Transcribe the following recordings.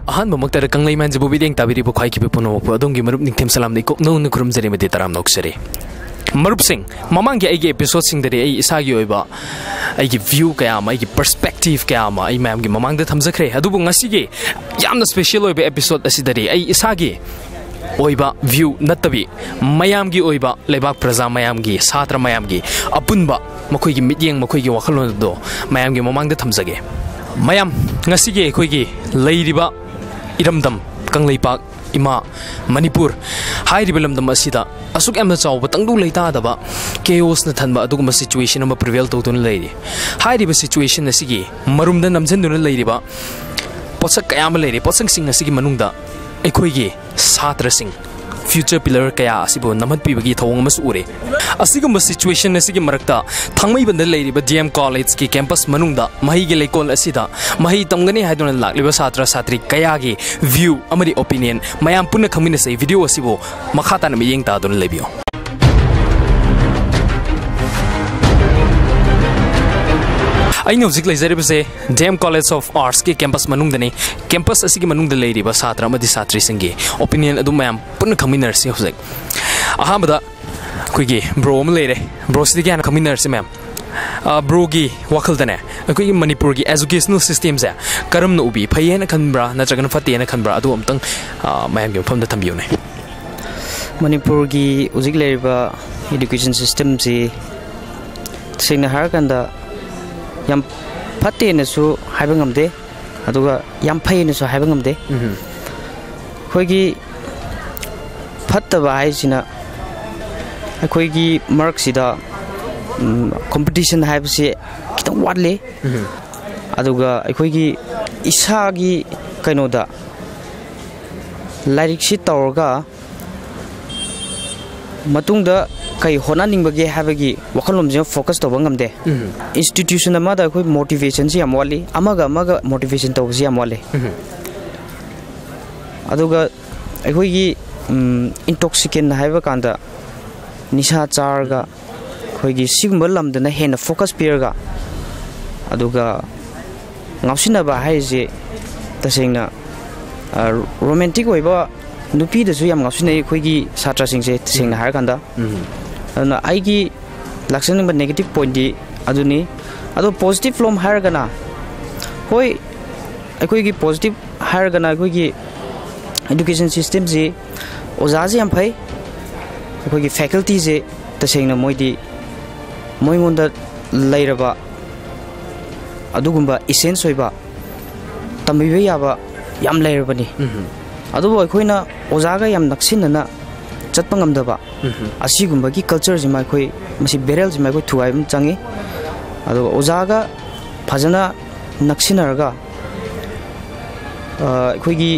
अहन ममक्तर कंगलै मानजबु बिदेंग ताबिरिबु खाइखिबु पुनोपु अदोंगी मरुप निंथेम सलाम नै Coke noun खुरुमजरि मदि तराम नोक्सरे मरुप सिंह ममांग के आइगे एपिसोड सिंग दरे आई इसागी ओइबा आइगे व्यू कया मा आइगे पर्सपेक्टिव कया मा आई मैम गे ममांग द थमजखरे अदुबु ngasiगे यामना स्पेशल ओइबा एपिसोड असिदरे आई इसागी ओइबा व्यू नत्तबी मयाम गी ओइबा लेबाक प्रजा मयाम गी सात्र मयाम गी अपुनबा मखोइगी मित्येंग मखोइगी वखलोन दो मयाम गे ममांग द थमजगे मयाम ngasiगे खोइगी लैरिबा इरमदम कंगलैपाक इमा मणिपुर हाइरिबा लमदम असिदा असुक एमना चाव तंगदु लैतादबा केओस न थनबा अदुगुम सिचुएशन अमा प्रिवेल तौदुन लैरि हाइरिबा सिचुएशन असिगी मरुमदा नमजनदुन लैरिबा पोसक कयाम लैरि पोसक सिंग असिगी मनुंगदा एखोइगी सात्र सिंग फ्यूचर पिलर कया असिबो नमत पिबगी थोंग मस उरे असिगुम सिचुएशन असिगी मरक्ता थांगमै बंद लैरिबा डीएम कॉलेज की कैंपस मनुंगदा मही गे लेकोल असिदा मही तमगनी हाइदुन लाक्लिबा छात्र छात्री कयागी व्यू अमरी ओपिनियन मयाम पुन्ना खमिन से वीडियो असिबो मखाता न मियेंग तादुन लेबियो अइन हजिक लैजरिबसे डीएम कॉलेज ऑफ आर्ट्स के कैंपस मनुंगदने कैंपस असिगी मनुंगद लैरिबा छात्र अमदी छात्री सिंगे ओपिनियन अदु मयाम पुन्ना खमिनरसे हजिक अहाबदा कोइगे ब्रो अम लैरे ब्रो सिदि ग्यान खमिनरसे मैम ब्रो की वखलदने कोइगे मणिपुर की एजुकेशनल सिस्टम से करम न उबी फैयेन खनब्रा नत्रगन फतेन खनब्रा अदु अमतंग मयाम के फमदा थंबियोने मणिपुर की हजिक लैरिबा एजुकेशन सिस्टम से सिंगना हारकंदा यम फते नसु हाइबा ngamde aduga yam phai nasu हाइबा ngamde khoigi fattaba haisina khoigi mark sida competition haibse kitang watle aduga khoigi isagi kainoda lyric sheet tawrga matungda kai hona ningbage habagi wakhalom je focus to bangam de institution amada khoi motivation si amwali amaga motivation to si amwali aduga khoi gi intoxicant haiba kanda nisha charga khoi gi sigma lamdana hena focus pirga aduga ngapsina ba haije tasengna romantic oiba nupi da su yam ngapsina khoi gi satra singse tasengna har kanda ना आईगी लक्षण में negative point दी अदुनी अदो positive phloem higher गना होय अखोई की positive higher गना अखोई की एजुकेशन सिस्टम जे ओजा जे हम फै अखोई की फैकल्टी जे तसेंगना मोइदी मोइगोंदा लैरबा अदुगुंबा इसेंस होइबा तमिबे याबा याम लैरबनी अदुबो अखोइना ओजागा याम नक्सिनना चटपंगमदबा असिगुंबा की कल्चर जिमा खोइ मसी बेरल जिमा खोइ थुआइम चंगी अदो ओजागा फजना नक्सिनरगा खोइगी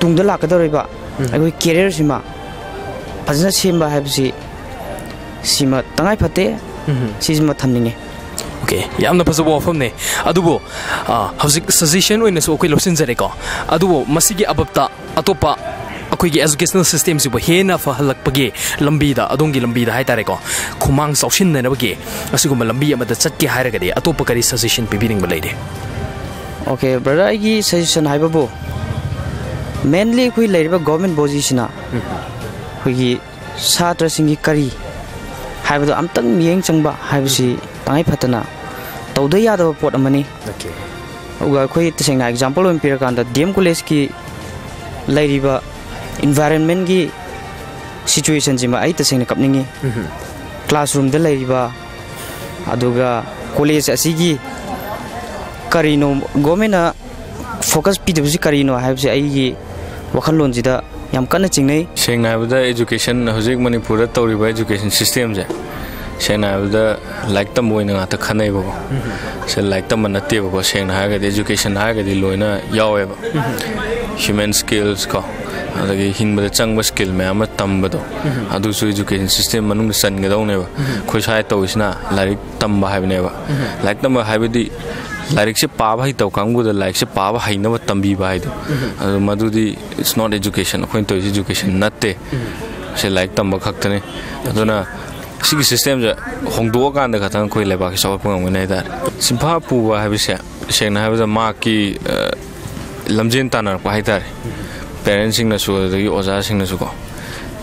तुंगदा लाकदरैबा खोइ करियर जिमा फजना सेमबा हाइबसी सीमा तंगाइ फते सिजिमा थमनिंगे ओके यामना फजबो वफमने अदुबो हजिक सजेशन ओइनसो कोइ लोसिन जरेको अदुबो मसिगी अबप्ता अतोपा अखोइगी एजुकेशनल सिस्टम से हेना फहलकपगे लंबीदा अदोंगी लंबीदा हाइतारेको खुमांग सौसिननबगे असिगुम लंबी अमदा चटके हाइरगदे अतोप करी सजेशन पिबिरिंग लैदे ओके ब्रदर आइगी सजेशन हाइबबो मेनली कोइ लैरिबा गवर्नमेंट पोजीशना कोइगी छात्र सिंगी करी हाइबदो अमतंग मियेंग चंगबा हाइबसी तंगाइ फतना तौदा यादव पोट अमनी ओके उगा कोइ तसेंगना एग्जांपल ओम पिरकांदा डीएम कॉलेज की लैरिबा environment की situation जिमा आई तसेंगना कपनिंगी क्लासरूम द लैरिबा अदुगा कॉलेज असिगी करिनो गवर्नमेंट फोकस पिदबसी करिनो हाइबसे आइगी वखलोन जिदा याम कन्ना चिंगनै सेंगना हाइबदा एजुकेशन हजिक मणिपुर तौरिबा एजुकेशन सिस्टम जे सेंगना हाइबदा लाइक तम ओइना गाता खनैबो से लाइक तम नतेबो सेंगना हाइगदि एजुकेशन हाइगदि लोइना यावेबा ह्यूमन स्किल्स को अदगी हिंबद चंगब स्किल मैम तंबदो अदुसु एजुकेशन सिस्टम मनुंग सनगदौनेबा खोइ साइ तौसिना लाइक तंबा हाइबनेबा लाइक तंबा हाइबदि लाइक से पाबा हि तौ कांगुद लाइक से पाबा हाइनब तंबी बाइदो अदु मदुदि इट्स नॉट एजुकेशन खोइ तो एजुकेशन नते से लाइक तंबा खक्तने अदुना सिगी सिस्टम जे होंदो कांदा खतन खोइ लेबा के सवा पंगम नै दार सिंफा पुवा हाइबसे सेना हाइबदा मा की lamjen tanar pa haitare parents sing na su dagi oja sing na su ko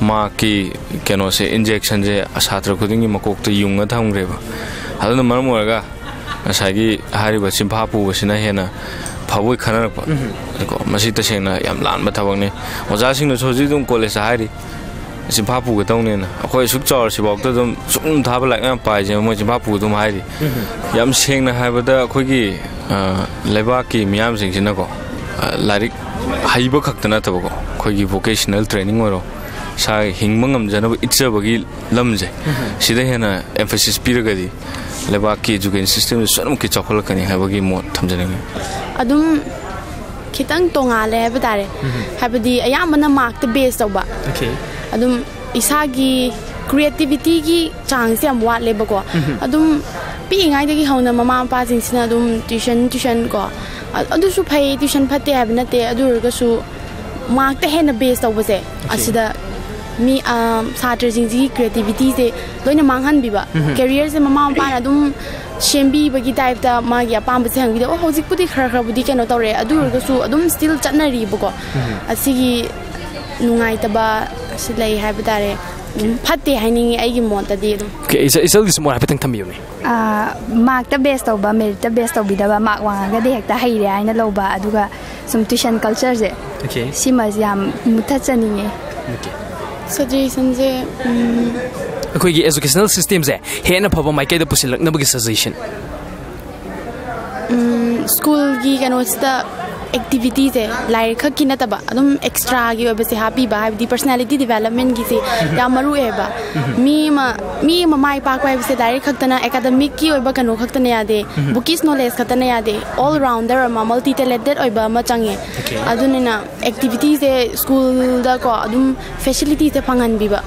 ma ki keno se injection je asatra khuding makok to yunga thamgre ba aduna maram oraga asagi hari ba simpha pu basina hena phawoi khanar pa ko masi ta sena yam lan ba thawang ne oja sing na so ji dum college hari simpha pu ga tong ne na akoi suk chor si bok to dum sum tha ba lak na pai je mo simpha pu dum hari yam seng na ha ba da khoi gi leba ki miyam sing sina ko larik haiba khakta na ta ko khoi gi vocational training oro sa hingmangam janab itcha bagi lamje sida hena emphasis piragadi leba ki education system sanam ki chakhol kani habagi mo thamjane adum khitang tongale ba tare habadi ayamana mark the base tawba okay adum isagi creativity gi chang se am wat leba ko adum pi ngai de gi hauna mama pa jing sina adum tuition ko adu su phai tuition phatte habna te adu ga su mark the hena base tawba se asida mi satra jingji creativity se loina manghan biba career se mama pa na dum shembi bagi type ta ma gi apam se hang bi o hojik pudi khara budi keno tore adu ga su adum still chatnari buko asigi nungai taba silai hai batare phatte haini ai gi mon ta di dum okay isal dis mo hapetang thambiu ne mark ta best to ba merit ta best to bi da ba mark wa ga de hekta hai re aina lo ba aduga sum tuition culture je okay sima jam mutachani ne okay suggestion je akoi gi educational system je hena phaba mai kai da pusilak na bagi suggestion school gi kano sta activities है like खकी न तबा अदम extra गी ओबे से happy बा दी personality development गी से या मरु है बा मी माई पाक वाइब से डायरेक्ट खक्तना एकेडमिक की ओबा कनो खक्तना यादे बुकिस नॉलेज खक्तना यादे ऑल राउंडर मा मल्टी टैलेंटेड ओबा मा चंगे अदुनिना एक्टिविटीज है स्कूल दा को अदम फैसिलिटी से फंगन बिबा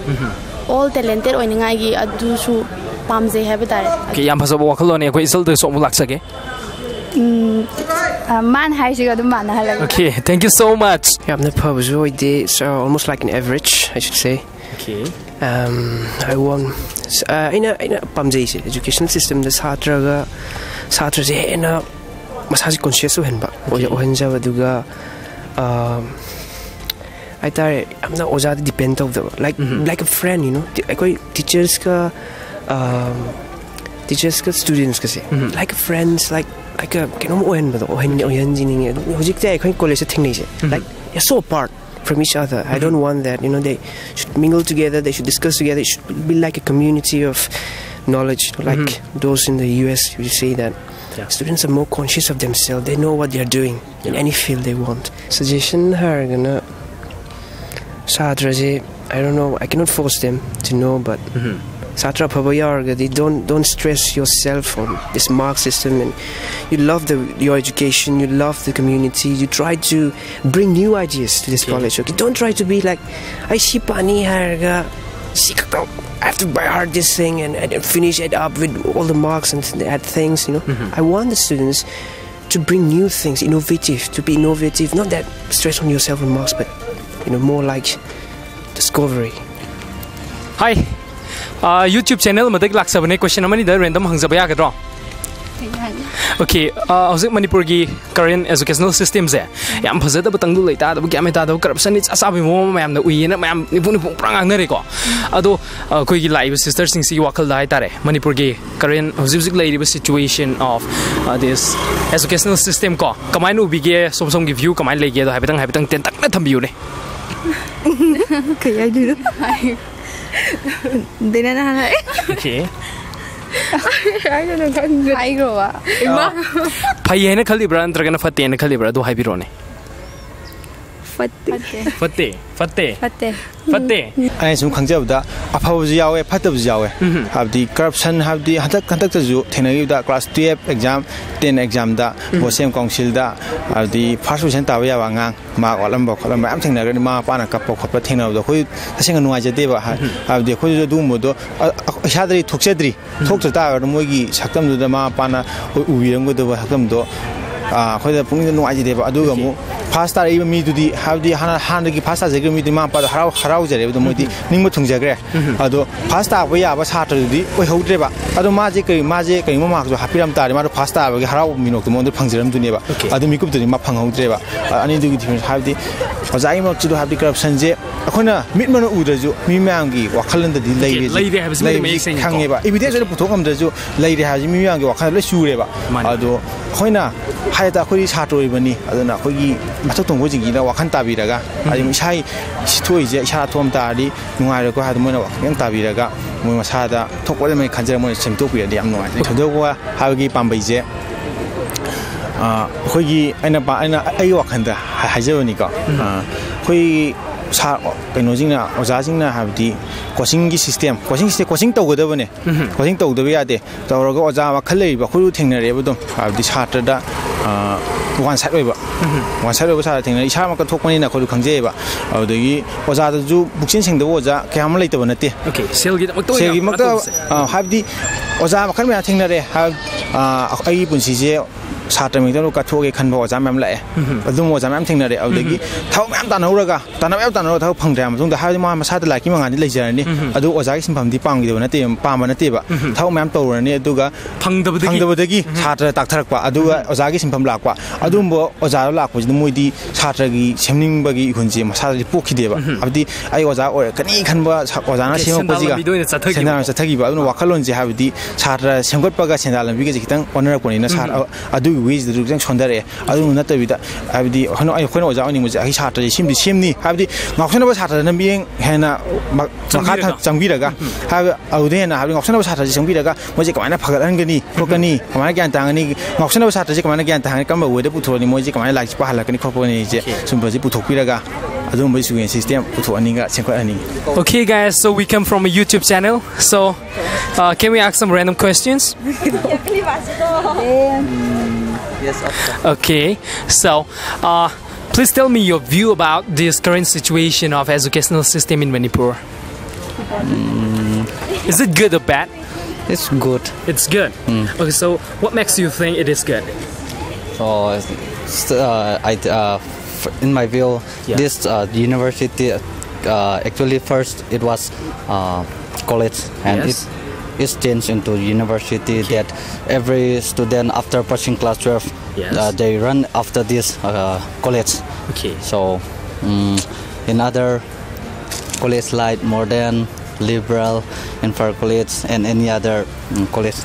ऑल टैलेंटेड ओइनगाई गी अदुसु पामजे है बतारे के याम फसब वखलो ने कोई इसल दे सो लाक सके man hai siga dum man hala okay thank you so much yamna phabuju ide so almost like an average I should say okay I want ina pamjai se education system da satra je ena masaji conscious henba ohenja waduga I thought I'm not oja depend of the like a friend you know koi teachers ka students ka se like friends like a keno ohen ba ohen jini hojik te khoi college se thing nei se like you're so apart from each other I don't want that you know they should mingle together they should discuss together it should be like a community of knowledge like those in the US you say that students are more conscious of themselves they know what they are doing in any field they want suggestion har gonna satraje I don't know I cannot force them to know but Satra Pavayarga, they don't stress yourself on this mark system and you love your education, you love the community, you try to bring new ideas to this college. Okay, don't try to be like I see pani harga I have to buy hard this thing and finish it up with all the marks and add things, you know. I want the students to bring new things, to be innovative, not that stress on yourself and marks, but more like discovery. Hi. YouTube channel madak lak sabane question amani da random hangzaba ya gadro okay hojik manipur gi current educational system je yam phajada batang du leita da gyam eta da corruption is asabi mo mayam na uina mayam nipun prang ang nare ko ado koi gi live sister sing si wakal da tare manipur gi current hojik lady situation of this educational system ko kamai nu bige som gi view kamai lege da habitang ten tak na thambiu ne kaya du Dina na hala okay I don't know I go ima phai na khali bra antra kana fatte na khali bra do haibiro ne fatte ai sum khangjab da aphawji yawe phatabji yawe habdi corruption habdi hatak ta ju thenagi da class 12 exam 10 exam da bosem council da habdi first position ta ya wangang ma olam ba kholam am thengna ga ma pa na kap khop thengna da khoi tasenga nuai jade ba habdi khoi ju du mo do shadri thokchadri thokta ta ga moi gi saktam du da ma pa na uwiram go do ba saktam do ꯑꯩꯈꯣꯏꯗ ꯄꯨꯛꯅꯤꯡꯗ ꯅꯨꯡꯉꯥꯏꯖꯗꯦꯕ ꯑꯗꯨꯒ ꯑꯃꯨꯛ ꯐꯥꯁ ꯇꯥꯔꯛꯏꯕ ꯃꯤꯗꯨꯗꯤ ꯍꯥꯏꯕꯗꯤ ꯍꯥꯟꯅꯒꯤ ꯐꯥꯁ ꯇꯥꯖꯈꯤꯕ ꯃꯤꯗꯨꯗꯤ ꯃꯃꯥ ꯃꯄꯥꯗꯣ ꯍꯔꯥꯎꯖꯔꯦꯕ ꯑꯗꯣ ꯃꯣꯏꯗꯤ ꯅꯤꯡꯕ ꯊꯨꯡꯖꯈ꯭ꯔꯦ ꯑꯗꯣ ꯐꯥꯁ ꯇꯥꯕ ꯌꯥꯕ ꯁꯥꯇ꯭ꯔꯗꯨꯗꯤ ꯑꯣꯏꯍꯧꯗ꯭ꯔꯦꯕ ꯑꯗꯣ ꯃꯥꯁꯦ ꯀꯔꯤꯒꯨꯝꯕ ꯃꯥꯔꯛꯁꯨ ꯍꯥꯞꯄꯤꯔꯝ ꯇꯥꯔꯦ ꯃꯥꯗꯣ ꯐꯥꯁ ꯇꯥꯕꯒꯤ ꯍꯔꯥꯎꯕ ꯃꯤꯅꯣꯛꯇꯣ ꯃꯉꯣꯟꯗ ꯐꯪꯖꯔꯝꯗꯣꯏꯅꯦꯕ ꯑꯗꯨ ꯃꯤꯀꯨꯞꯇꯨꯗꯤ ꯃꯥ ꯐꯪꯍꯧꯗ꯭ꯔꯦꯕ ꯑꯅꯤꯗꯨꯒꯤ ꯗꯤꯐꯔꯦꯟꯁ ꯍꯥꯏꯕꯗꯤ ꯑꯣꯖꯥꯒꯤ ꯃꯔꯛꯇꯨꯗ ꯍꯥꯏꯕꯗꯤ ꯀꯔꯞꯁꯟꯁꯦ ꯑꯩꯈꯣꯏꯅ ꯃꯤꯠ ꯃꯅ ꯎꯗ꯭ꯔꯁꯨ ꯃꯤ ꯃꯌꯥꯝꯒꯤ ꯋꯥꯈꯜꯂꯣꯟꯗꯗꯤ ꯂꯩꯔꯦ ꯈꯪꯉꯦꯕ ꯏꯕꯤꯗꯦꯟꯁ ꯑꯣꯏꯅ ꯄꯨꯊꯣꯛ ꯉꯝꯗ꯭ꯔꯁꯨ ꯂꯩꯔꯦ ꯍꯥꯏꯕꯁꯤ ꯃꯤ ꯃꯌꯥꯝꯒꯤ ꯋꯥꯈꯜꯗ ꯂꯣꯏ ꯆꯨꯔꯦꯕ ꯑꯗꯣ ꯑꯩꯈꯣꯏꯅ ꯍꯥꯏꯗ ꯑꯩꯈꯣꯏꯗꯤ ꯁꯥꯇ꯭ꯔ ꯑꯣꯏꯕꯅꯤ ꯑꯗꯨꯅ ꯑꯩꯈꯣꯏꯒꯤ ꯃꯊꯛ ꯊꯣꯡꯕꯁꯤꯡꯁꯤꯅ ꯋꯥꯈꯜ ꯇꯥꯕꯤꯔꯒ ꯍꯥꯏꯗꯤ ꯏꯁꯥꯒꯤ ꯊꯣꯛꯏꯁꯦ ꯏꯁꯥ ꯊꯣꯛꯑꯝ ꯇꯥꯔꯗꯤ ꯅꯨꯡꯉꯥꯏꯔꯣꯏꯀꯣ ꯍꯥꯏꯕꯗ ꯃꯣꯏꯅ ꯋꯥꯈꯜ ꯇꯥꯕꯤꯔꯒ ꯃꯣꯏ ꯃꯁꯥꯗ ꯊꯣꯛꯄꯗ ꯃꯣꯏ ꯈꯟꯖꯔꯒ ꯃꯣꯏꯅ ꯁꯦꯝꯗꯣꯛꯄꯤꯔꯗꯤ ꯌꯥꯝ ꯅꯨꯡꯉꯥꯏ ꯊꯧꯗꯣꯛꯄ ꯍꯥꯏꯕꯒꯤ ꯄꯥꯝꯕꯩꯁꯦ ꯑꯩꯈꯣꯏꯒꯤ ꯑꯩꯒꯤ ꯋꯥꯈꯜꯗ ꯍꯥꯏꯖꯕꯅꯤꯀꯣ ꯑꯩꯈꯣꯏ ꯀꯩꯅꯣꯁꯤꯡꯅ ꯑꯣꯖꯥꯁꯤꯡꯅ ꯍꯥꯏꯕꯗꯤ ꯀꯣꯆꯤꯡꯒꯤ ꯁꯤꯁꯇꯦꯝ ꯀꯣꯆꯤꯡ ꯇꯧꯒꯗꯕꯅꯦ ꯀꯣꯆꯤꯡ ꯇꯧꯗꯕ ꯌꯥꯗꯦ ꯇꯧꯔꯒ ꯑꯣꯖꯥ ꯋꯥꯈꯜ ꯂꯩꯔꯤꯕ ꯑꯩꯈꯣꯏꯁꯨ ꯊꯦꯡꯅꯔꯦꯕ ꯑꯗꯨꯝ ꯍꯥꯏꯕꯗꯤ ꯁꯥꯇ꯭ꯔꯗ ꯋꯥꯟ ꯁꯥꯏꯠ ꯑꯣꯏꯕ ꯁꯥꯇ꯭ꯔ ꯊꯦꯡꯅꯔꯤ ꯏꯁꯥꯃꯛꯀ ꯊꯣꯛꯄꯅꯤꯅ ꯑꯩꯈꯣꯏꯁꯨ ꯈꯪꯖꯩꯑꯕ ꯑꯗꯨꯗꯒꯤ ꯑꯣꯖꯥꯗꯁꯨ ꯄꯨꯛꯆꯦꯟ ꯁꯦꯡꯗꯕ ꯑꯣꯖꯥ ꯀꯌꯥ ꯑꯃ ꯂꯩꯇꯕ ꯅꯠꯇꯦ ꯁꯦꯜꯒꯤꯗꯃꯛꯇ ꯍꯥꯏꯕꯗꯤ ꯑꯣꯖꯥ ꯃꯈꯜ ꯃꯌꯥꯝ ꯊꯦꯡꯅꯔꯦ ꯑꯩꯒꯤ ꯄꯨꯟꯁꯤꯁꯦ ꯁꯥꯇ꯭ꯔ ꯃꯤꯡꯗ ꯀꯠꯊꯣꯛꯑꯒꯦ ꯈꯟꯕ ꯑꯣꯖꯥ ꯃꯌꯥꯝ ꯂꯥꯛꯑꯦ ꯑꯗꯨꯝ ꯑꯣꯖꯥ ꯃꯌꯥꯝ ꯊꯦꯡꯅꯔꯦ ꯑꯗꯨꯗꯒꯤ ꯊꯕꯛ ꯃꯌꯥꯝ ꯇꯥꯟꯅꯔꯨꯔꯒ ꯊꯕꯛ ꯐꯪꯗ꯭ꯔꯦ ꯃꯇꯨꯡꯗ ꯍꯥꯏꯕꯗꯤ ꯃꯥ ꯃꯁꯥꯗ ꯂꯥꯏꯔꯤꯛꯀꯤ ꯃꯉꯥꯟꯗꯤ ꯂꯩꯖꯔꯅꯤ ꯑꯗꯨ ꯑꯣꯖꯥꯒꯤ ꯁꯤꯟꯐꯝꯗꯤ ꯄꯥꯝꯕ ꯅꯠꯇꯦꯕ ꯊꯕꯛ ꯃꯌꯥꯝ ꯇꯧꯔꯅꯤ ꯑꯗꯨꯒ ꯐꯪꯗꯕꯗꯒꯤ ꯁꯥꯇ꯭ꯔ ꯇꯥꯛꯊꯔꯛꯄ ꯑꯗꯨꯒ ꯑꯣꯖꯥꯒꯤ ꯁꯤꯟꯐꯝ ꯂꯥꯛꯄ ꯑꯗꯨꯒꯨꯝꯕ ꯑꯣꯖꯥꯗ ꯂꯥꯛꯄꯁꯤꯗ ꯃꯣꯏꯗꯤ ꯁꯥꯇ꯭ꯔꯒꯤ ꯁꯦꯝꯅꯤꯡꯕꯒꯤ ꯏꯍꯨꯟꯁꯦ ꯃꯁꯥꯗꯗꯤ ꯄꯣꯛꯈꯤꯗꯦꯕ ꯍꯥꯏꯕꯗꯤ ꯑꯩ ꯑꯣꯖꯥ ꯑꯣꯏꯔꯛꯀꯅꯤ ꯈꯟꯕ ꯑꯣꯖꯥꯅ ꯁꯦꯝꯃꯛꯄꯁꯤꯒ ꯁꯦꯟꯗꯥꯟ ꯆꯠꯊꯈꯤꯕ ꯑꯗꯨꯅ ꯋꯥꯈꯜꯂꯣꯟꯁꯦ ꯍꯥꯏꯕꯗꯤ ꯁꯥꯇ꯭ꯔ ꯁꯦꯝꯒꯠꯄꯒ ꯁꯦꯟꯗꯥꯟ ꯂꯝꯕꯤꯒꯁꯦ ꯈꯤꯇꯪ ꯑꯣꯟꯅꯔꯛꯄꯅꯤꯅ ꯑꯗꯨꯒꯤ ꯋꯦꯁꯤꯗꯁꯨ ꯈꯤꯇꯪ ꯁꯣꯟꯊꯔꯛꯑꯦ ꯑꯗꯨ ꯅꯠꯇꯕꯤꯗ ꯍꯥꯏꯕꯗꯤ ꯑꯩꯈꯣꯏꯅ ꯑꯣꯖꯥ ꯑꯣꯏꯅꯤꯡꯕꯁꯦ ꯑꯩ ꯁꯥꯇ꯭ꯔꯁꯦ ꯁꯤꯝꯗꯤ ꯁꯦꯝꯅꯤ ꯍꯥꯏꯕꯗꯤ ꯉꯥꯎꯁꯟꯅꯕ ꯁꯥꯇ꯭ꯔꯗꯅ ꯃꯤꯠꯌꯦꯡ ꯍꯦꯟꯅ ꯃꯈꯥ ꯆꯪꯕꯤꯔꯒ ꯑꯗꯨꯗ ꯍꯦꯟꯅ ꯍꯥꯏꯕꯗꯤ ꯉꯥꯎꯁꯟꯅꯕ ꯁꯥꯇ꯭ꯔꯁꯦ ꯆꯪꯕꯤꯔꯒ ꯃꯣꯏꯁꯦ ꯀꯃꯥꯏꯅ ꯐꯒꯠꯍꯟꯒꯅꯤ ꯈꯣꯠꯀꯅꯤ ꯀꯃꯥꯏꯅ ꯒ꯭ꯌꯥꯟ ꯇꯥꯒꯅꯤ ꯉꯥꯎꯁꯟꯅꯕ ꯁꯥꯇ꯭ꯔꯁꯦ ꯀꯃꯥꯏꯅ ꯒ꯭ꯌꯥꯟ ꯇꯥꯒꯅꯤ ꯀꯔꯝꯕ ꯋꯦꯗ ꯄꯨꯊꯣꯛꯑꯅꯤ ꯃꯣꯏꯁꯦ ꯀꯃꯥꯏꯅ ꯂꯥꯏꯔꯤꯛꯁꯦ ꯄꯥꯍꯜꯂꯛꯀꯅꯤ ꯈꯣꯠꯄꯅꯤꯁꯦ ꯁꯨꯝꯕꯁꯦ ꯄꯨꯊꯣꯛꯄꯤꯔꯒ ꯑꯗꯨꯒꯨꯝꯕ ꯏꯖꯨꯀꯦꯁꯟ ꯁꯤꯁꯇꯦꯝ ꯄꯨꯊꯣꯛꯍꯟꯅꯤꯡꯉ ꯁꯦꯝꯒꯠꯍꯟꯅꯤꯡꯉꯤ. Okay guys, so we come from a YouTube channel, so can we ask some random questions? Yes, okay, so please tell me your view about this current situation of educational system in Manipur. Is it good or bad? It's good. It's good. Okay, so what makes you think it is good? In my view, this university actually first it was college, and it's changed into university. That every student after passing class 12, they run after this college. Okay. So in other college like modern, liberal, infra college, and any other college,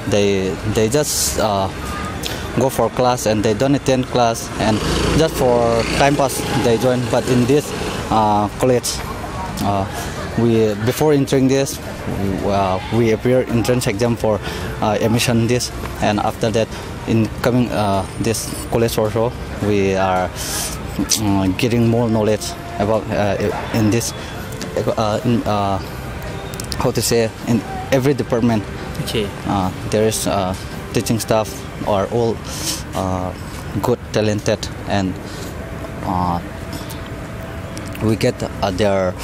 they just go for class and they don't attend class, and just for time pass they join. But in this college, before entering this, we appear entrance exam for admission this, and after that in coming this college also we are getting more knowledge about in this how to say, in every department. Okay. There is teaching staff are all good, talented, and we get their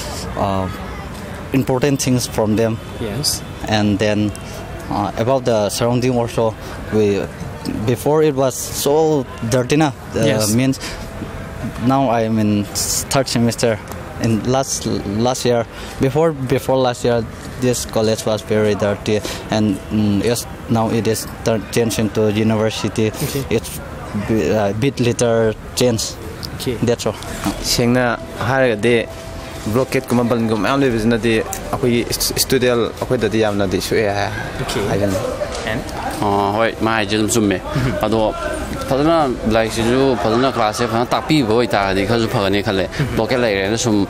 important things from them. Yes. And then about the surrounding also, before it was so dirty now. Means now I am in third semester. In last year, before last year, this college was very dirty, and now it is changed into university. Okay. It's bit little change. Okay. That's all. Sengna haragade blockade kuma ban gum am le bizna de akoi student akoi da yam na de su ya. Okay. Ayan. And hoi mai jum summe ado phadana like ju phadana class e phadana takpi boi ta di khasu phagani khale blockade lai re na sum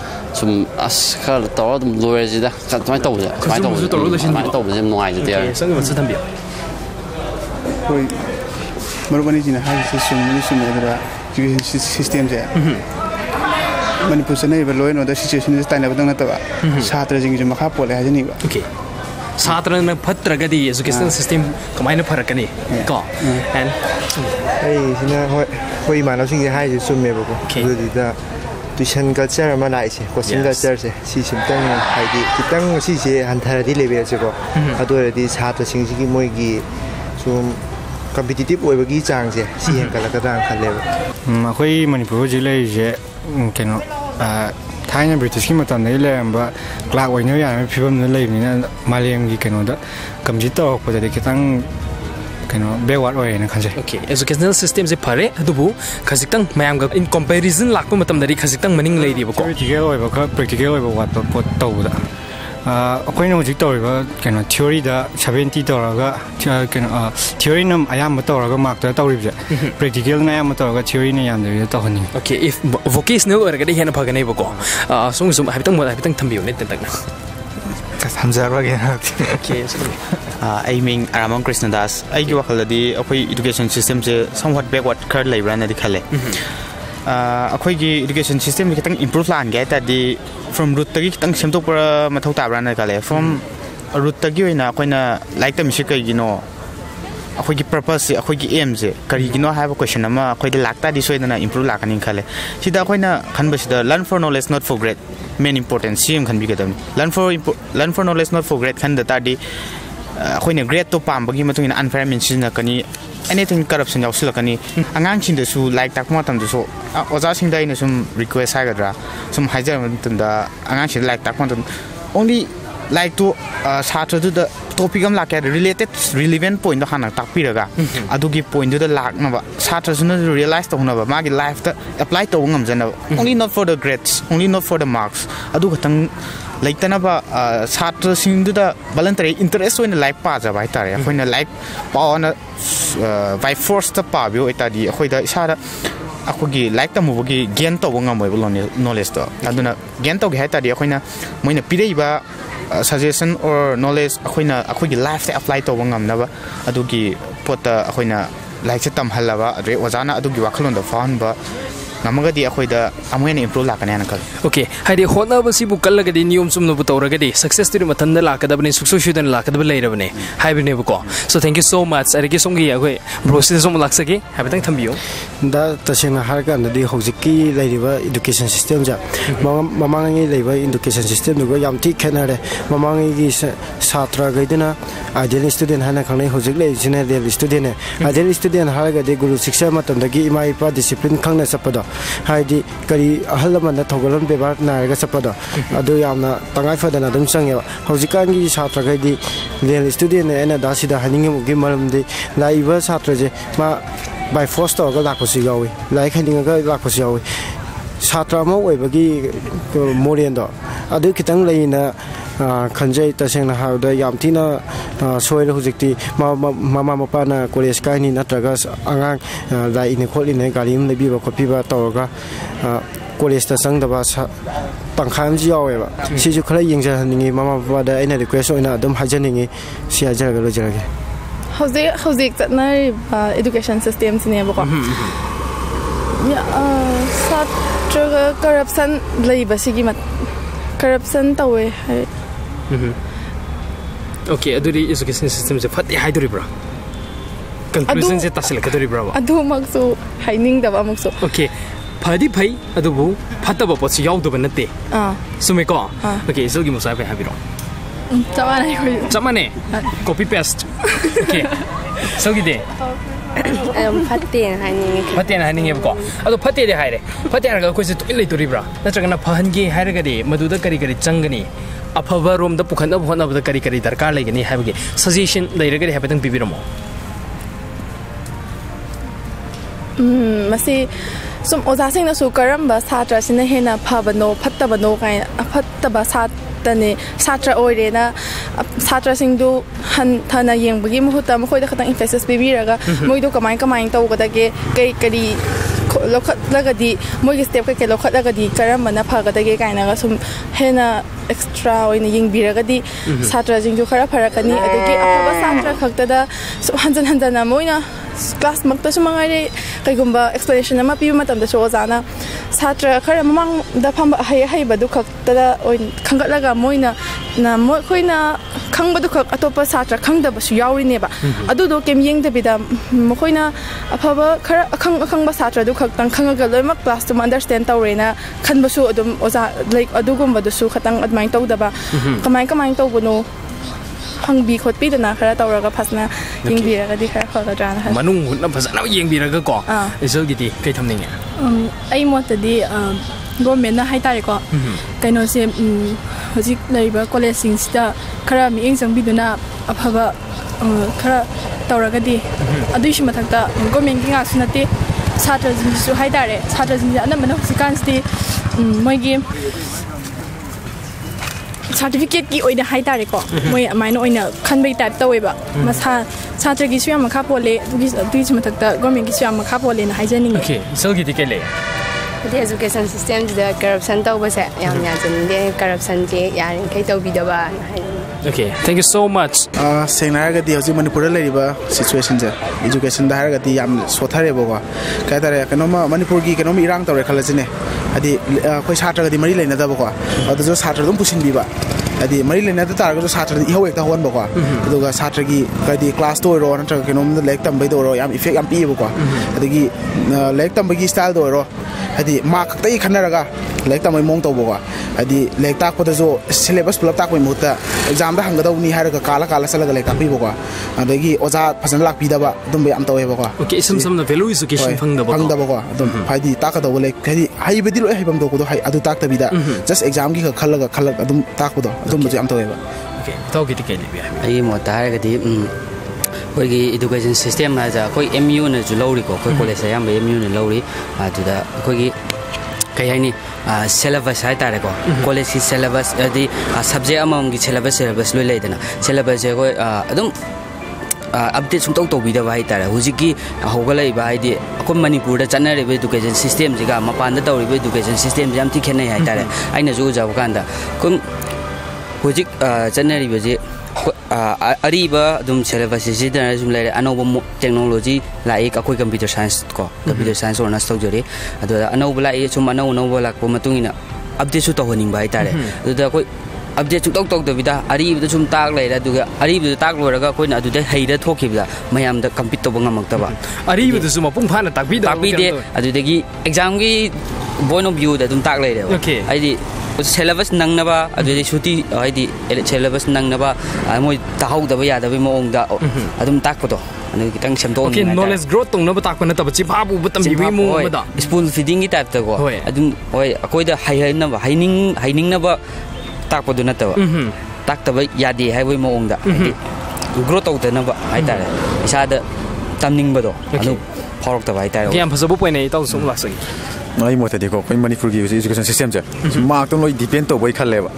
as khal taw dum loe ji da mai taw ja mai taw ji noi ji de. okay, sang ma chu tambia. Hoi marubani ji na ha sum da education system je. Manipur se nei ba loe no da situation is taina badang na ta ba. Chhatra jing ju makha pole ha jani ba. Okay. Satra na phatragadi educational system kamaina pharakani ko. And hey sina hoi manaw sing je hai je summe ba ko. Adu da tuition culture ma nai se coaching culture se si simtang hai di kitang si se hanthara di level se ko adu di chhatra sing gi moi gi sum competitive ꯑꯣꯏꯕꯒꯤ ꯆꯥꯡꯁꯦ ꯁꯤ ꯍꯦꯟꯒꯠꯂꯛꯀꯗ꯭ꯔꯥ ꯈꯜꯂꯦꯕ ꯑꯩꯈꯣꯏ ꯃꯅꯤꯄꯨꯔ ꯍꯧꯖꯤꯛ ꯂꯩꯔꯤꯁꯦ ꯀꯩꯅꯣ ꯊꯥꯏꯅ ꯕ꯭ꯔꯤꯇꯤꯁꯀꯤ ꯃꯇꯝꯗꯒꯤ ꯂꯩꯔꯝꯕ ꯀ꯭ꯂꯥꯛ ꯑꯣꯏꯅ ꯌꯥꯔꯕ ꯐꯤꯕꯝꯗ ꯂꯩꯕꯅꯤꯅ ꯃꯥꯂꯦꯝꯒꯤ ꯀꯩꯅꯣꯗ ꯀꯝꯄꯤꯠ ꯇꯧꯔꯛꯄꯗꯗꯤ ꯈꯤꯇꯪ kano backward way na khanje okay educational system se phare adubu khajitang mayam ga in comparison lakpa matam dari khajitang maning lei diba ko theoretical oiba ka practical oiba wat pot tawda akoina hojik tawriba kano theory da 70 tawraga kano theory nam ayam tawraga mark ta tawribje practical na ayam tawraga theory na yam da tawhani okay if vocational or ga hena phagane ba ko sum sum habitang thambiu ne tentak na samjar wage okay I mean Aramon Krishnadas I give a education system somewhat backward curd like run at the Kale education system we can improve and get at the from root tagi tang simto para matota run at Kale from root tagi na koina like the mishika you know akogi purpose akogi aims kari you know have a question ama akoi de lakta di soida na improve lakaning khale sida koina khanba sida learn for knowledge not for grade main important sim khan bi gadam learn for knowledge not for grade khan da tadi akoina grade to pam bagi matungin unfair mention na kani anything corruption yausila kani angang chin da su like tak ma tam da so oja sing da ina sum request ha gadra sum hajar man da angang chin like tak ma tam only like to satra to the topic am like related relevant point da hana tak piraga adugi point da lak na ba satra suna realize to na ba magi life da apply to ngam jana only not for the grades only not for the marks adu gatang like tana ba satra sing da voluntary interest in life pa ja bai tare akoina life pa on by force ta pa bio eta di akoi da isa da akogi like ta mugi gain to ngam moi knowledge to aduna gain to ge heta di akoina moina pirei ba suggestion or knowledge akoina akogi life ta apply to ngam na ba adugi pota akoina like se tam halaba adre wajana adugi wakhlon da found ba namagadi akoida amoina improve lakane na kal okay haide hotna basi bu kallagadi niyom sumno bu tawragadi success tiri matanda lakadabne successudan lakadab leirabne haibne bu ko so thank you so much ariki songi akoi process som laksagi habitang thambiyo da tasena harga nadi hojiki leiriba education system ja mamangi leiba education system go yam thi khenare mamangi gi satra gaidina ideal student hana khanai hojik lei jina ideal student ideal student harga de guru shiksha matandagi imai pa discipline khangna sapada haidi kari ahalman thogalan bebar naga sapada adu yamna tangai fadana dum changya hojikan gi satra gaidi real student ena dasida haninge mugi maramdi laiba satra je ma by force to ga lakhosi yawi lai khaninga ga lakhosi yawi satra mo oibagi morian do adu kitang leina khanjai taseng na hauda yamtina soil hojikti mama mapa na college kaini natraga angang lai ine kholine garim lebi ba khopi ba tawga college ta sang da ba tangkham ji yawe ba si ju khala yingja ningi mama mapa da ina request oina adum hajaningi si ajara ga lojara howzik na education system sine ba ko ya satra corruption lei ba sigi mat corruption tawe okay aduri education system se phati haiduri bra conclusion se tasil kaduri bra adu makso haining da ba makso okay phadi phai adubu phataba pochi yaudu banate sume ko okay so gi musai phai habiro chamane copy paste okay so gi de fatten haning ko ado fatte de haire fatte ga ko se to ilai to ribra natragana phahange hairaga de maduda kari kari changani afaba rom da pukhana bhona da kari kari darkar laigani habage suggestion lairaga de habetang bibiramo masi sum oza sing na su karamba satra sina hena phabano phattabano kai aphattaba tane satra oirena satra singdu han thana yengbagi muhuta mkhoi da khatang emphasis bibiraga moidu kamai tawgadage kai kari lokhat lagadi moi step kai lokhat lagadi karamana phagadage kaina ga sum hena extra oina yengbiragadi satra singdu khara pharakani adagi afaba satra khaktada hanjan moina class makta sumangai kai gumba explanation ama pi matam da chozana satra khara mamang da phamba hai badu khaktada oin khangatlaga moina na moi khoina khangba du khak atopa satra khangda basu yauri ne ba adu do kem yeng da bida moina afaba khara akhangba satra du khak tang khangaga loima class to understand tawrena khanbasu adum oza like adugumba du su khatang admine tawda ba kamai tawbuno hangbi khotpidana khara tawraga phasna yingbiragadi khara khagadran manung hutna phasana yengbiraga ko result gidi kai thamninge ai motadi government na haitare ko kaino se hojik laiba college sing sta khara mi eng changbiduna afaba khara tawragadi aduishi mathakta government ki nga sunate satra jinsu haitare satra jinja anamana hosikansti moigi certificate ki oida haitare ko moi amaino oina khanbai type taweba masa satra gi syam makha pole dugi mathakta government gi syam makha pole na haijani okay so gi dikele the education system the corruption tawbase yam ya jinde corruption je yarin kai tawbidaba okay thank you so much sengna ga di hoji manipur la riba situation je education da ga di yam sothare boga kai tare kanoma manipur gi kanoma irang tawre khalajine adi koi satra ga di mari leina da boga adu jo satra dum pusin biba adi mari leina da tar ga satra di hawek ta hon boga adu ga satra gi ga di class to ro natra kanom da lek tam bai do ro yam effect yam pi boga adi gi lek tam bai gi style do ro adi mark tai khanaraga lek tam bai mong to boga adi lek tak pada jo syllabus plus tak bai muta exam da hang da ni har ga kala kala sala ga lek tak pi boga adagi oja phasan lak pi da ba dum bai am to he boga okay some the value education phang da boga dum phai tak ka do lek khadi hai bedi lo hai bam do ko do hai adu tak ta bi da just exam gi khalaga adum tak ko do adum ba am to he ba okay to gi ti bi ai mo ta ga di koi gi education system na ja koi MU na ju lori ko koi college ya am MU na lori adu da koi gi kai hai ni syllabus hai tare ko college ki syllabus adi subject among gi syllabus loi lai dana syllabus je koi adum update sum tau bi da hai tare huji ki hogalai ba hai di akon manipur da chanare be education system jiga mapan da tawri be education system jam ti khenai hai tare aina ju ja kan da kun huji chanare be je ariba dum syllabus ji da zum lai anoba technology lai ka koi computer science ko computer science or na stock jori adu anoba lai sum anoba lak po matungina update su to honing bai tare adu da koi update su tok da bida ariba sum tak lai da duga ariba tak loraga koi na adu da heida thokibda mayam da compete to bangamak ta ba ariba da sum pung phana tak bi de adu dagi exam gi point of view da dum tak lai de okay ai di syllabus nangnaba adu suti ai di syllabus nangnaba moi tahau da ba ya da mo ong da adum tak ko to anu kitang semto okay knowledge growth tong na ba tak ko na ta ba chi ba bu tam bi mo ma da spoon feeding gi type ta ko adum oi akoi da hai na ba haining na ba tak ko du na ta tak ta ba ya di hai mo ong da growth to ta na ba ai ta isa da tamning ba do anu phorok ta ba ai ta kiam phasabu point nei taw sum la sagi ai mo ta di ko koi manipur gi education system ja mark to loi depend to bai khale ba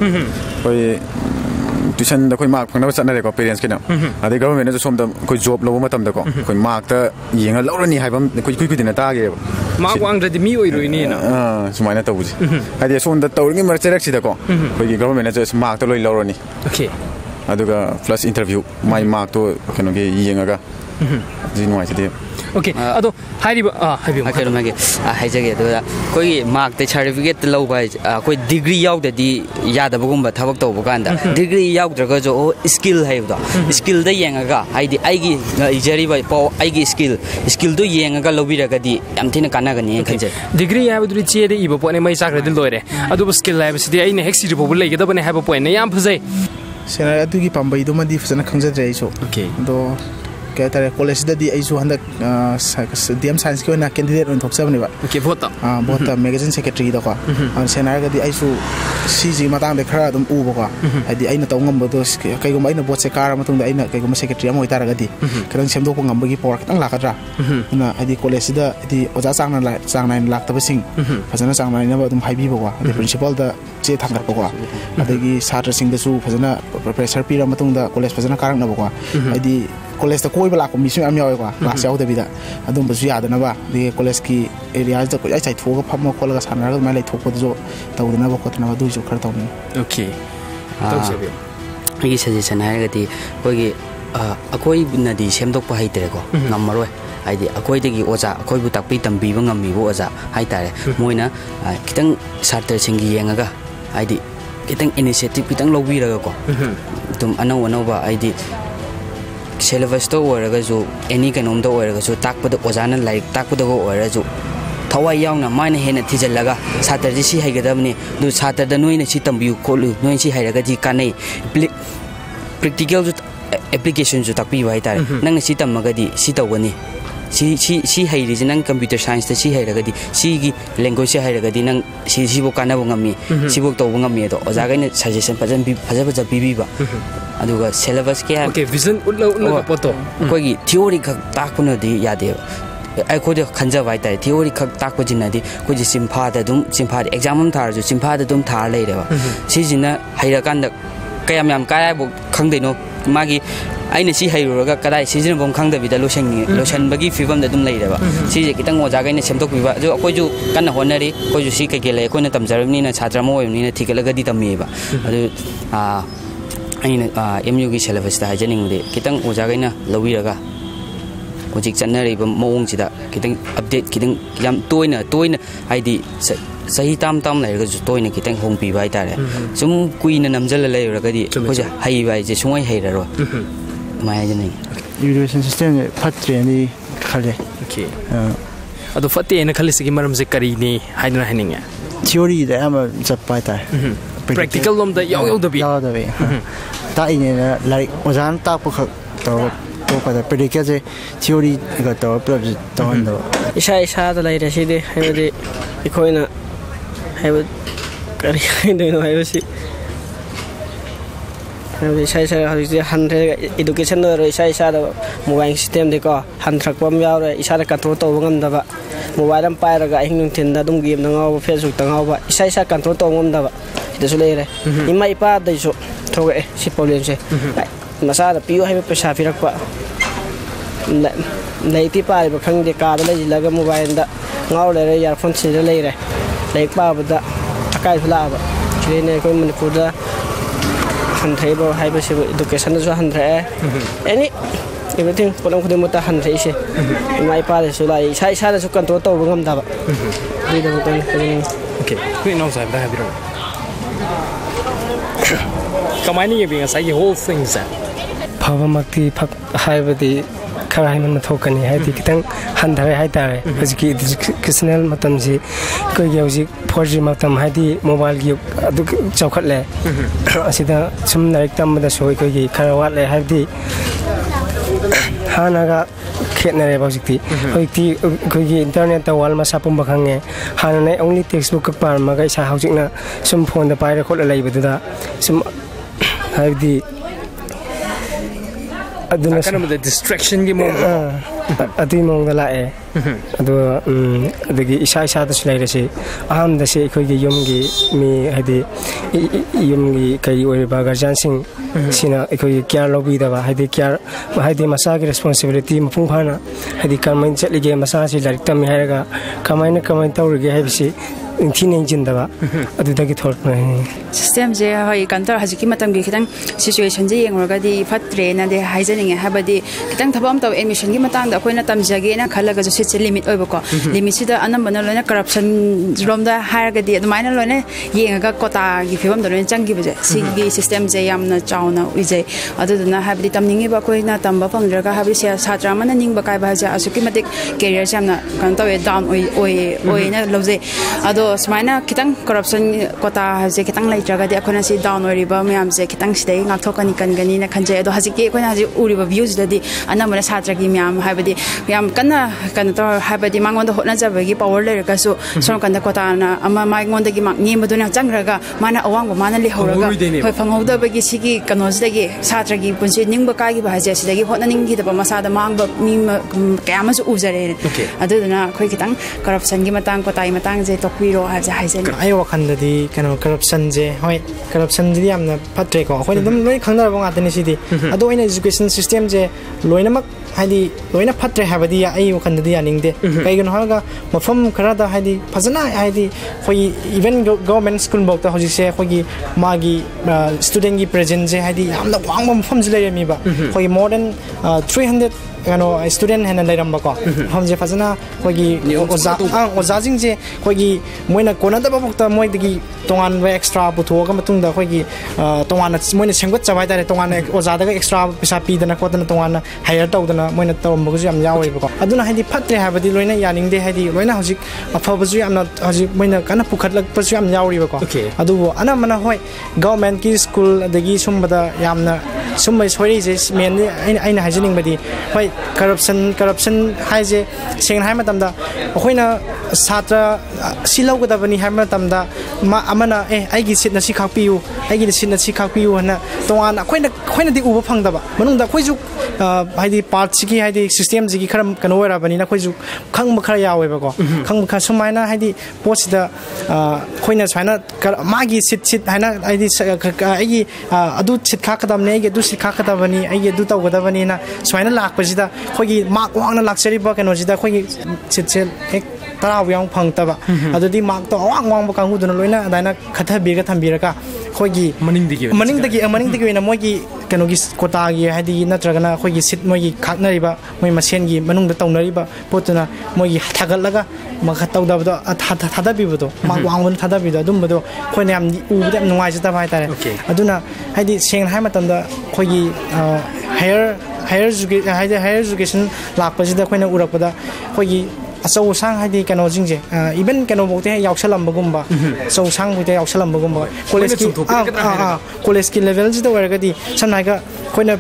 koi tuition da koi mark phang na chat na ko parents kina ade government na som da koi job lo ma tam da ko koi mark ta yenga lo ni hai bam koi koi dina ta ge mark wang da mi oi roi ni na sumai na ta buji ade som da tawri mar cherak si da ko koi government na just mark ta loi lo ni okay aduga plus interview my mark to kano ge yenga ga jinwai ti okay ado hariba habi ma kero mage haijage do koi mark te certificate lo bai koi degree yaw da di ya da bugum ba thabak to buganda degree yaw draga jo skill hai do skill da yenga ga haidi aigi ijari bai po aigi skill do yenga ga lobi raga di yam thina kana ga ni khanje degree ya du che de ibo po ne mai sakra dil loire adu skill hai basi ai ne hexi bo lai ga da bane ha ba point ne yam phajai sena adu gi pambai do ma di phajana khangja dai so okay do kaya college da di aisu handak DM science ko na candidate on thoksa bani ba okay bota bota magazine secretary da ko an senar ga di aisu CG matang de khara dum u ba ko adi aina taw ngam do kai gum aina bot se kara matung da aina kai gum secretary am hoitara ga di kadang sem do ko ngam gi por katang la kadra na adi college da di oja chang na lak ta basing phajana chang na ba dum haibi ba ko adi principal da che thangar ko adagi satra sing da su phajana professor pira matung da college phajana karang na ba ko adi college ta koi bala ko mi su am yaw ko class yaw da bida adum ba su ya da na ba de college ki area da ko ai chai thoga pham ko la sanar ga ma lai thok ko jo taw da na ba ko na ba du ju khar taw ni okay taw se bi ai suggestion hai ga di ko gi akoi na di sem dok pa hai tere ko nammaroi ai di akoi de gi oja akoi bu tak pi tam bi ba ngam mi bo oja hai tare moina kitang sartar sing gi yenga ga ai di kitang initiative kitang lo bi ra ko tum anau ba ai di syllabus to oraga jo any kanom do oraga jo takpa do ojana like takpa do ora jo thawai yauna maina hena thijalaga satar ji si haigadamni du satar da noina si tambiu kholu noin si hairaga ji kanai practical application ju takpi bai tare nang si tamagadi si tawani si hairi nang computer science ta si hairagadi si gi language se hairagadi nang si bo kana bo ngami si bo taw bo ngami do oja gaina suggestion pajan bi phaja bibi ba aduga syllabus ke okay vision ulna poto koi gi theory khak takuna di yade ai khode khanja bai tai theory khak takpa jinna di ko ji simpha da dum simpha exam am thar ju simpha da dum thar lei rewa si jinna haira kan da kayam yam kai bo khangdei no magi aina si hairuraga kadai sijin bom khangda bida lotion bagi fibam da dum lei rewa si je kitang oja gaina semtok biba jo ko ju kan honari ko ju si ka ge lei ko na tamjarni na chhatra mo ni na thikalaga di tammi ba adu aina MU gi syllabus da hajaning de kitang oja gaina lawiraga hojik chanari ba mong chida kitang update kitang yam toina haidi sahi tam lai ga ju toina kitang hongpi bai tare sum kuina namjal lai ra ga di ko ja hai bai je sungoi hai ra ro mai janing education system phatre ni khale okay adu fate na khale sigi maram je kari ni haidna haning ya theory da am jap pai ta practical lom da yaw da bi ta ine like ozan ta ko to pada predica je theory ga to problem to ando isa da lai ra sidi haibadi ikoina haibad kari do no haibasi isa hauji 100 education do isa da mobile system de ko 100 pam yaw ra isa da control to ngam da ba mobile am pai ra ga hing nun tin da dum game da ngaw Facebook da ngaw ba isa control to ngam da ba ida su le re imai pa da su thoge si problem se masa da piu haiba pesa firak pa leiti pa ba khang de ka da le laga mobile da ngaw le re earphone si da le re leik pa ba da akai phla ba chine ko manipur da hanthai ba haiba se education da so hanthai any everything kolam khudem ta hanthai se mai pa de su lai sai da su control to ngam da ba ri da ko okay we know sai da habiro kamani ye binga sai whole things phaba makti phak haibadi khara haiman thokani haidi kitang handhare haitare hojiki educational matam ji koi gi 4G matam haidi mobile gi adu chawkhatle asida sum naik tam da soi koi gi khara watle haidi hanaga khetnare bajikti hoikti koi gi internet ta wal ma sapum bakhange hanane only textbook ka par ma ga isa haujikna sum phone da paira khol lai beduda sum haidi aduna kana the distraction gi mo adi mong da lae adu adagi isa da sulai rase aham da se khoi gi yum gi mi hadi yum gi kai oi ba guardian sing sina khoi care lobi da ba hadi care hadi masa gi responsibility mapung phana hadi kamai chatli ge masa si larik tam hairaga kamai tawrige haibisi intin engine da ba adu da gi thor system je hoi kantor hajiki matam gi khitang situation je yengroga di phatre na de haijaning habadi khitang thabam taw admission gi matang da koina tamjage na khalaga jo sit limit oibo ko limit sida anam bana loina corruption rom da haraga di admaina loina yenga kota gi phibam da loina changi bje sigi system je yamna chauna uije adu na habadi tamningi ba koina tamba pamdraga habri sia satra mana ningba kai ba ja asuki matik career jamna kantaw down oi na loje ado smaina khitang corruption kota je khitang lai traga de akhona si down oriba myam je khitang sidai ngak thokani kangani na khanje ado hajiki akhona haji uriba views dadi anamana satra gi myam habadi myam kana to habadi mangon da hotna jabagi power le ka so som kanda kota na ama mangon da gi mak ni maduna changraga mana awang ba mana le horaga hoi phangauda bagi sigi kanos dagi satra gi punsi ningba ka gi ba haje sidagi hotna ning gi da ba masa da mang ba mi kayama su uzare ado na khoi khitang corruption gi matang kotai matang je tokpiro haja haisen ai wakhan da di kana corruption je hoi corruption di amna patre ko hoi dum loi khangna ba ngatani sidi ado ina education system je loina mak haidi loina patre habadi ai wakhan da di aningde kai gan haga mafam khara da haidi fazana haidi hoi even government school bok ta hoji se hoi magi student gi present je haidi amna wang mafam je le mi ba hoi more than 300 student hena lairam ba ko hamje fazana hogi oza jing je hogi moina kona da bok ta moi digi tongan ba extra butho ga matung da hogi tongan moina senggot chabai da tongan oza da extra pisa pi dana ko dana tongan hire taw dana moina taw mo ju am yawi ba ko aduna haidi phatre habadi loina yaning de haidi loina hojik afa ba ju amna hojik moina kana pukhat lak pa ju am yawi ba ko adu ana mana hoi government ki school dagi sum bada yamna sum mai soi je men aina hajning badi hoi corruption haije seng hai matam da khoina satra silau ga da bani hai matam da ma amana ai gi sit na si khakpiu ai gi sit na si khakpiu na tongan khoina di uba phang da ba manung da khoi ju haidi part sigi haidi system jigi kharam kano ra bani na khoi ju khang ma khara yawe ba ko khang ma kha sumaina haidi post da khoina chhaina magi sit haina haidi ai adu sit kha kadam ne ge du sit kha kadam bani ai ge du taw ga da bani na sumaina lak pa jida khoi gi mak wang na lak seri ba kano jida khoi gi sit ek tara yang phang ta ba adu di mak to wang ba kang hu dun loina daina khatha bi ga tham bi ra ka khoi gi maning digi na moi gi kano gi kota gi haidi natraga na khoi gi sit moi gi khakna riba moi masen gi manung da taw na riba potuna moi gi thagal laga ma kha taw da ba thada bi do ma wang won thada bi do dum do khoi ne am u da nungai jata ba tare aduna haidi seng hai matam da khoi gi higher education lakpa jida khoi na urak da khoi gi asau sang haidi kano jingje even kano bokte yauksalam bagumba sau sang bokte yauksalam bagumba college ki level jida waragadi sanai ga khoina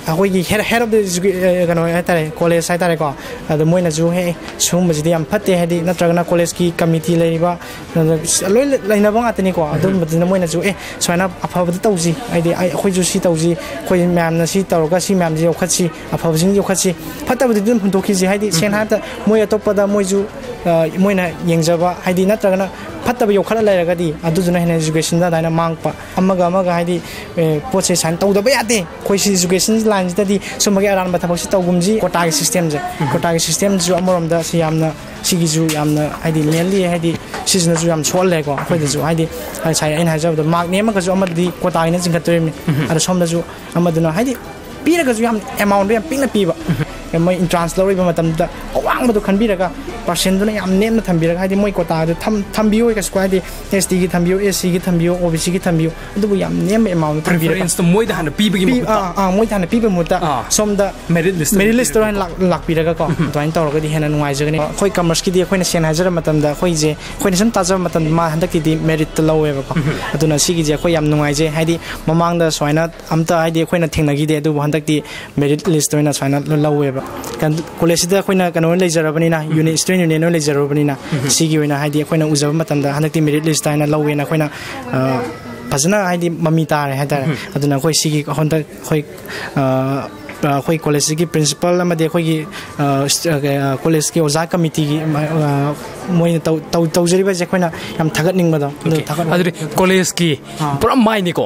ahoi gi head of the kano atare college sai tare ko adu moina ju he sum bajidi am phatte hadi natragana college ki committee leiba loi laina bang atani ko adu badina moina ju soina afabada tauji aidi khoi ju si tauji khoi ma'am na si tawga si ma'am ji yokhachi afabjing yokhachi phatabadi dum hundoki ji haidi sen hata moi pada moiju moina yengjaba haidi natragana phattaba yokhala lairagadi adujuna hena education da daina mangpa amaga haidi poche san tawdaba yate khoi si education line da di somagi aran ba thabak si tawgumji kota system ju amoram da si yamna sigi ju yamna haidi mainly haidi sizna ju yam chol le ko khoi da ju haidi sai ain hajab da mark nema ka ju amadi kota ina jingkhatremi ada somda ju amaduna haidi pira ka ju yam amount yam pingna piba moi entrance lori ba matam da awang ba do khan biraga percent do na yam nem na thambiraga haidi moi kota da thambiyo ka squad di ST gi thambiyo SC gi thambiyo OBC gi thambiyo adu bu yam nem amount thambiraga preference to moi da han pi bi moi da han pi ba mutta som da merit list ro han lak piraga ko twain tawra di hena nuai jagani khoi commerce ki di khoi na sen hajar matam da khoi je khoi na sam tajar matam ma handak ti di merit lawe ba ko aduna sigi je khoi yam nuai je haidi mamang da soina amta haidi khoi na thengna gi de adu handak ti merit list ro na soina lawe ba kan college da khoina kano lejarabani na unit student union lejarabani na sigi wena haidi khoina uzaba matam da hanakti merit list na lawe na khoina phajana haidi mami tare haida aduna khoi sigi honda khoi khoi college ki principal amade khoi ki college ki oza committee ki moi tau jariba je khoina yam thagat ning ma da college ki pura mai ni ko